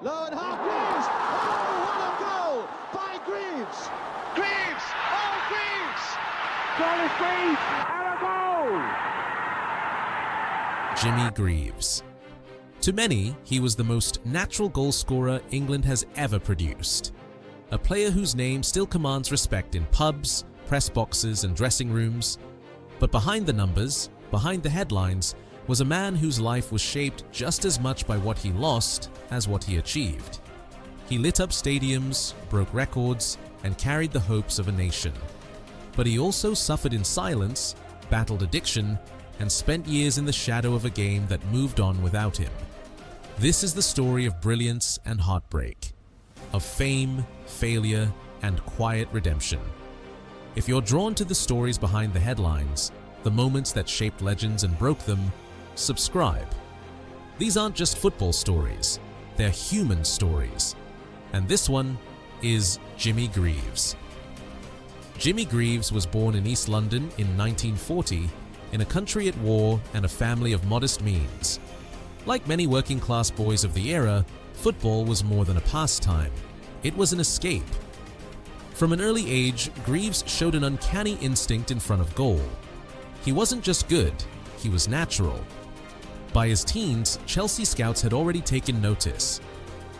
Low and half Greaves! Oh, what a goal by Greaves! Greaves! Oh, Greaves! Goal is Greaves and a goal! Jimmy Greaves. To many, he was the most natural goal scorer England has ever produced. A player whose name still commands respect in pubs, press boxes and dressing rooms. But behind the numbers, behind the headlines, was a man whose life was shaped just as much by what he lost as what he achieved. He lit up stadiums, broke records, and carried the hopes of a nation. But he also suffered in silence, battled addiction, and spent years in the shadow of a game that moved on without him. This is the story of brilliance and heartbreak, of fame, failure, and quiet redemption. If you're drawn to the stories behind the headlines, the moments that shaped legends and broke them, subscribe. These aren't just football stories, they're human stories. And this one is Jimmy Greaves. Jimmy Greaves was born in East London in 1940 in a country at war and a family of modest means. Like many working-class boys of the era, football was more than a pastime. It was an escape. From an early age, Greaves showed an uncanny instinct in front of goal. He wasn't just good, he was natural. By his teens, Chelsea scouts had already taken notice.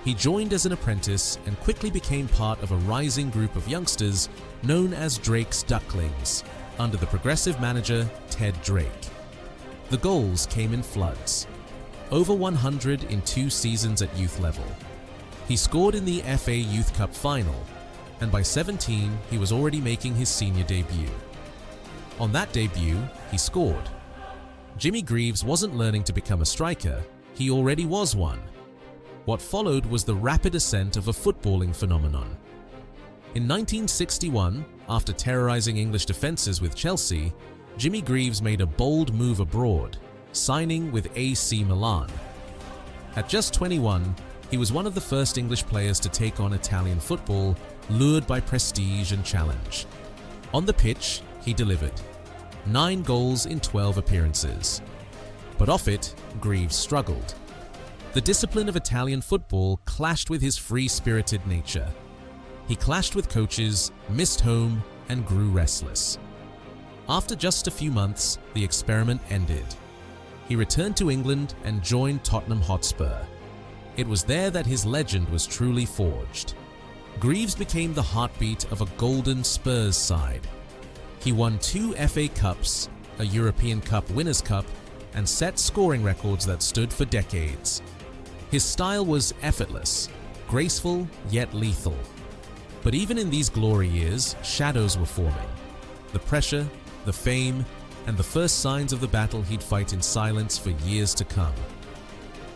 He joined as an apprentice and quickly became part of a rising group of youngsters known as Drake's Ducklings, under the progressive manager Ted Drake. The goals came in floods. Over 100 in 2 seasons at youth level. He scored in the FA Youth Cup final, and by 17 he was already making his senior debut. On that debut, he scored. Jimmy Greaves wasn't learning to become a striker, he already was one. What followed was the rapid ascent of a footballing phenomenon. In 1961, after terrorizing English defences with Chelsea, Jimmy Greaves made a bold move abroad, signing with AC Milan. At just 21, he was one of the first English players to take on Italian football, lured by prestige and challenge. On the pitch, he delivered. 9 goals in 12 appearances. But off it, Greaves struggled. The discipline of Italian football clashed with his free-spirited nature. He clashed with coaches, missed home, and grew restless. After just a few months, the experiment ended. He returned to England and joined Tottenham Hotspur. It was there that his legend was truly forged. Greaves became the heartbeat of a golden Spurs side. He won 2 FA Cups, a European Cup Winners' Cup, and set scoring records that stood for decades. His style was effortless, graceful yet lethal. But even in these glory years, shadows were forming. The pressure, the fame, and the first signs of the battle he'd fight in silence for years to come.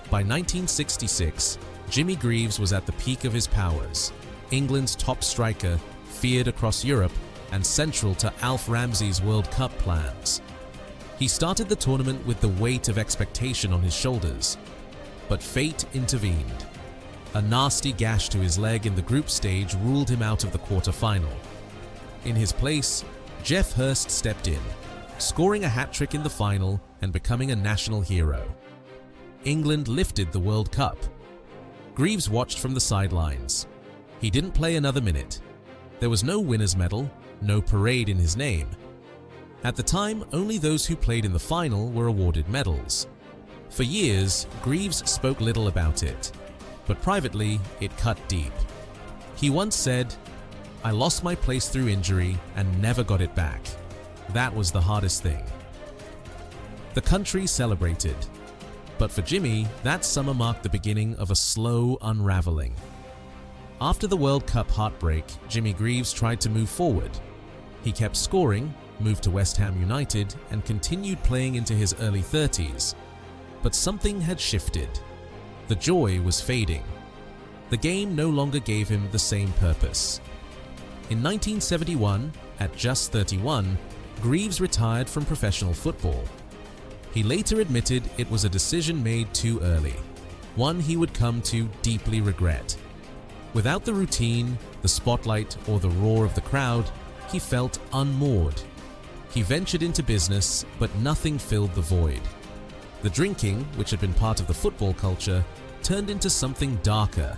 By 1966, Jimmy Greaves was at the peak of his powers, England's top striker, feared across Europe, and central to Alf Ramsey's World Cup plans. He started the tournament with the weight of expectation on his shoulders, but fate intervened. A nasty gash to his leg in the group stage ruled him out of the quarter-final. In his place, Geoff Hurst stepped in, scoring a hat-trick in the final and becoming a national hero. England lifted the World Cup. Greaves watched from the sidelines. He didn't play another minute. There was no winner's medal, no parade in his name. At the time, only those who played in the final were awarded medals. For years, Greaves spoke little about it, but privately, it cut deep. He once said, "I lost my place through injury and never got it back. That was the hardest thing." The country celebrated. But for Jimmy, that summer marked the beginning of a slow unraveling. After the World Cup heartbreak, Jimmy Greaves tried to move forward. He kept scoring, moved to West Ham United, and continued playing into his early 30s. But something had shifted. The joy was fading. The game no longer gave him the same purpose. In 1971, at just 31, Greaves retired from professional football. He later admitted it was a decision made too early, one he would come to deeply regret. Without the routine, the spotlight, or the roar of the crowd, he felt unmoored. He ventured into business, but nothing filled the void. The drinking, which had been part of the football culture, turned into something darker.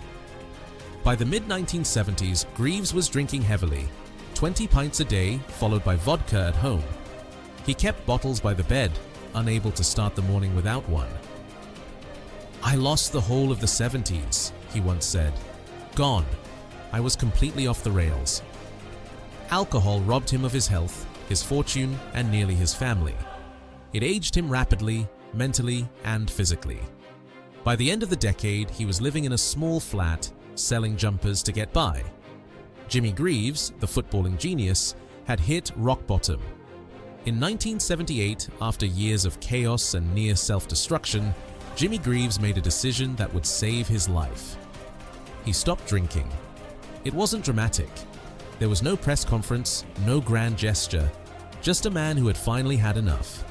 By the mid-1970s, Greaves was drinking heavily, 20 pints a day followed by vodka at home. He kept bottles by the bed, unable to start the morning without one. "I lost the whole of the 70s, he once said. "Gone. I was completely off the rails." Alcohol robbed him of his health, his fortune, and nearly his family. It aged him rapidly, mentally and physically. By the end of the decade, he was living in a small flat, selling jumpers to get by. Jimmy Greaves, the footballing genius, had hit rock bottom. In 1978, after years of chaos and near self-destruction, Jimmy Greaves made a decision that would save his life. He stopped drinking. It wasn't dramatic. There was no press conference, no grand gesture, just a man who had finally had enough.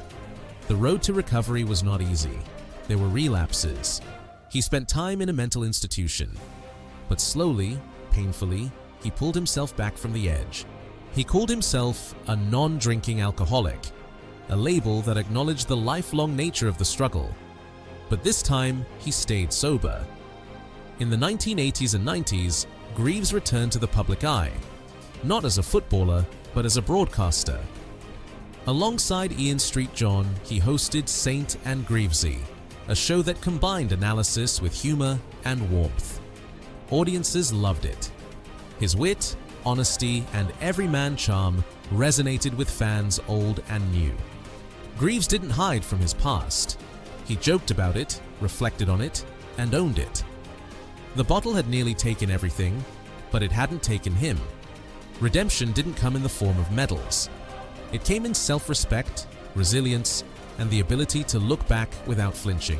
The road to recovery was not easy. There were relapses. He spent time in a mental institution. But slowly, painfully, he pulled himself back from the edge. He called himself a non-drinking alcoholic, a label that acknowledged the lifelong nature of the struggle. But this time, he stayed sober. In the 1980s and 90s, Greaves returned to the public eye, not as a footballer, but as a broadcaster. Alongside Ian Street John, he hosted Saint and Greavesy, a show that combined analysis with humor and warmth. Audiences loved it. His wit, honesty, and everyman charm resonated with fans old and new. Greaves didn't hide from his past. He joked about it, reflected on it, and owned it. The bottle had nearly taken everything, but it hadn't taken him. Redemption didn't come in the form of medals. It came in self-respect, resilience, and the ability to look back without flinching.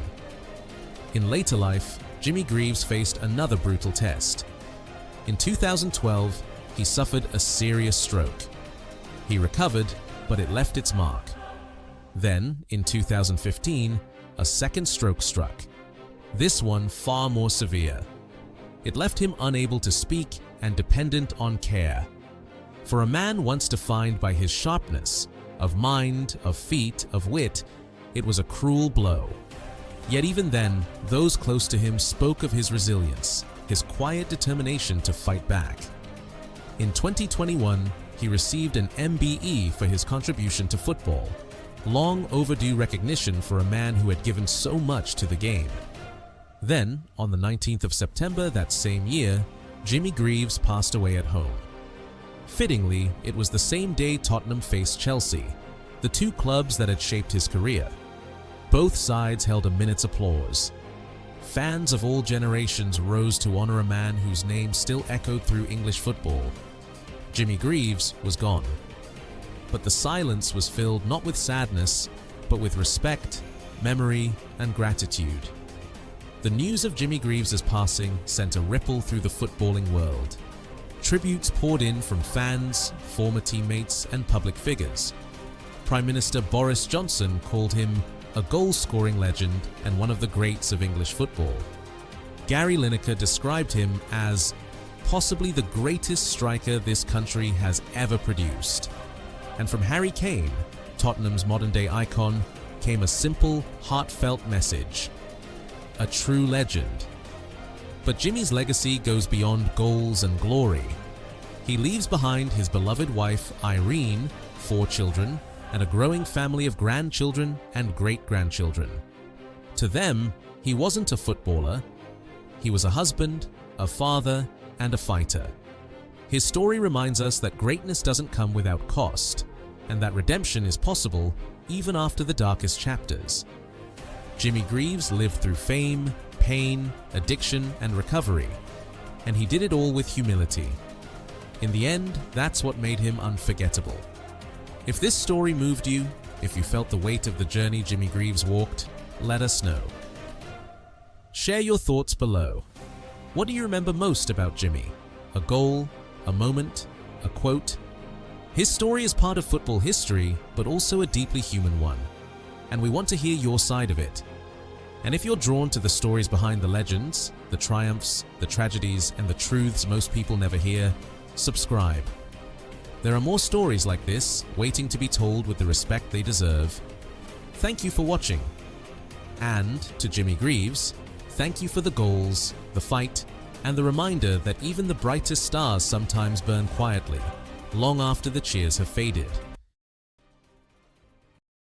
In later life, Jimmy Greaves faced another brutal test. In 2012, he suffered a serious stroke. He recovered, but it left its mark. Then, in 2015, a second stroke struck. This one far more severe. It left him unable to speak and dependent on care. For a man once defined by his sharpness, of mind, of feet, of wit, it was a cruel blow. Yet even then, those close to him spoke of his resilience, his quiet determination to fight back. In 2021, he received an MBE for his contribution to football, long overdue recognition for a man who had given so much to the game. Then, on the 19th of September that same year, Jimmy Greaves passed away at home. Fittingly, it was the same day Tottenham faced Chelsea, the two clubs that had shaped his career. Both sides held a minute's applause. Fans of all generations rose to honor a man whose name still echoed through English football. Jimmy Greaves was gone. But the silence was filled not with sadness, but with respect, memory, and gratitude. The news of Jimmy Greaves' passing sent a ripple through the footballing world. Tributes poured in from fans, former teammates, and public figures. Prime Minister Boris Johnson called him a goal-scoring legend and one of the greats of English football. Gary Lineker described him as possibly the greatest striker this country has ever produced. And from Harry Kane, Tottenham's modern-day icon, came a simple, heartfelt message: a true legend. But Jimmy's legacy goes beyond goals and glory. He leaves behind his beloved wife, Irene, 4 children, and a growing family of grandchildren and great-grandchildren. To them, he wasn't a footballer. He was a husband, a father, and a fighter. His story reminds us that greatness doesn't come without cost, and that redemption is possible even after the darkest chapters. Jimmy Greaves lived through fame, pain, addiction, and recovery, and he did it all with humility. In the end, that's what made him unforgettable. If this story moved you, if you felt the weight of the journey Jimmy Greaves walked, let us know. Share your thoughts below. What do you remember most about Jimmy? A goal, a moment, a quote? His story is part of football history, but also a deeply human one, and we want to hear your side of it. And if you're drawn to the stories behind the legends, the triumphs, the tragedies, and the truths most people never hear, subscribe. There are more stories like this waiting to be told with the respect they deserve. Thank you for watching. And to Jimmy Greaves, Thank you for the goals, the fight, and the reminder that even the brightest stars sometimes burn quietly, long after the cheers have faded.